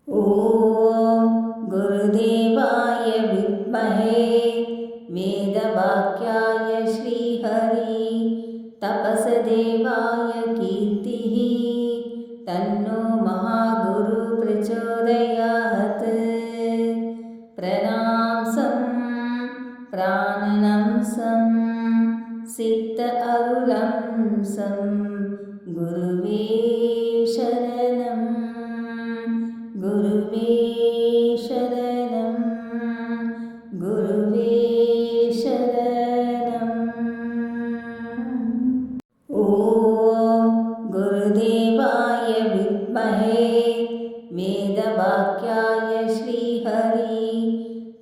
ॐ गुरुदेवाय विद्महे वेदवाक्याय श्रीहरि तपसदेवाय कीर्तिः तन्नो महागुरु प्रचोदयात्। प्रणामसं प्राणनंसं सिद्ध अरुलंसं गुरुवे शरणं गुरुवे शरणं गुरुवे शरणम्। ॐ गुरुदेवाय विद्महे वेदवाक्याय श्रीहरि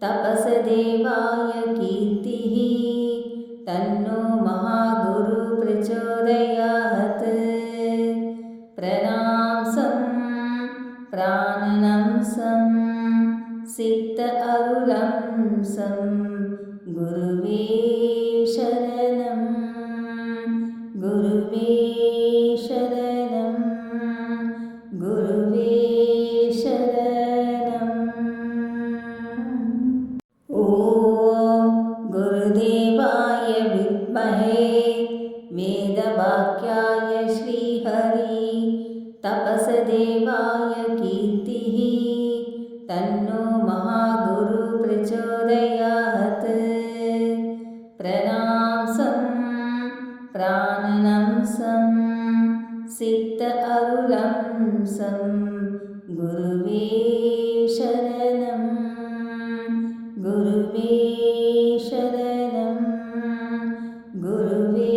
तपसदेवाय कीर्तिः तन्नो महागुरु प्रचोदयात्। प्रणामसं प्राणनंसं सिद्ध अरुलंसं गुरुवे शरणं गुरुवे शरणं गुरुवे शरणम्। ॐ गुरुदेवाय विद्महे वेदवाक्याय श्रीहरि तपसदेवाय कीर्तिः तन्नो महागुरु प्रचोदयात्। प्रणामसं प्राणनंसं सिद्ध अरुलंसं गुरुवे शरणं गुरुवे शरणं गुरुवे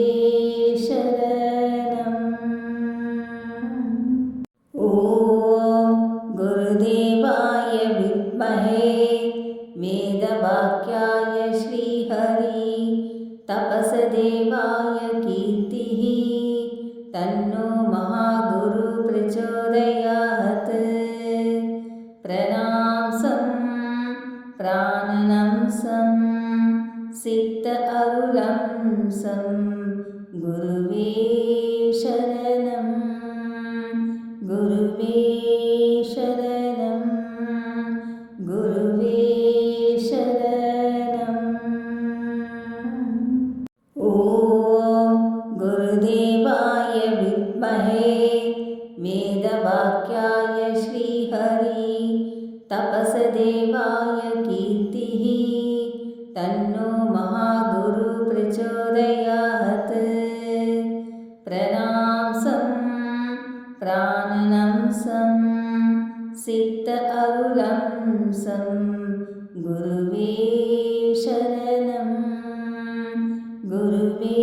शरणम्। ॐ गुरुदेवाय विद्महे वेदवाक्याय श्रीहरि तपसदेवाय कीर्तिः तन्नो महागुरु प्रचोदयात्। प्रणामसं प्राणनंसं सिद्ध अरुलंसं गुरुवे शरणं गुरुवे शरणं गुरुवे शरणम्। ॐ गुरुदेवाय विद्महे वेदवाक्याय श्रीहरि तपसदेवाय कीर्तिः तन्नो महागुरु प्रचोदयात्। प्रणामसं प्राणनंसं सिद्ध अरुलंसं गुरुवे शरणं गुरुवे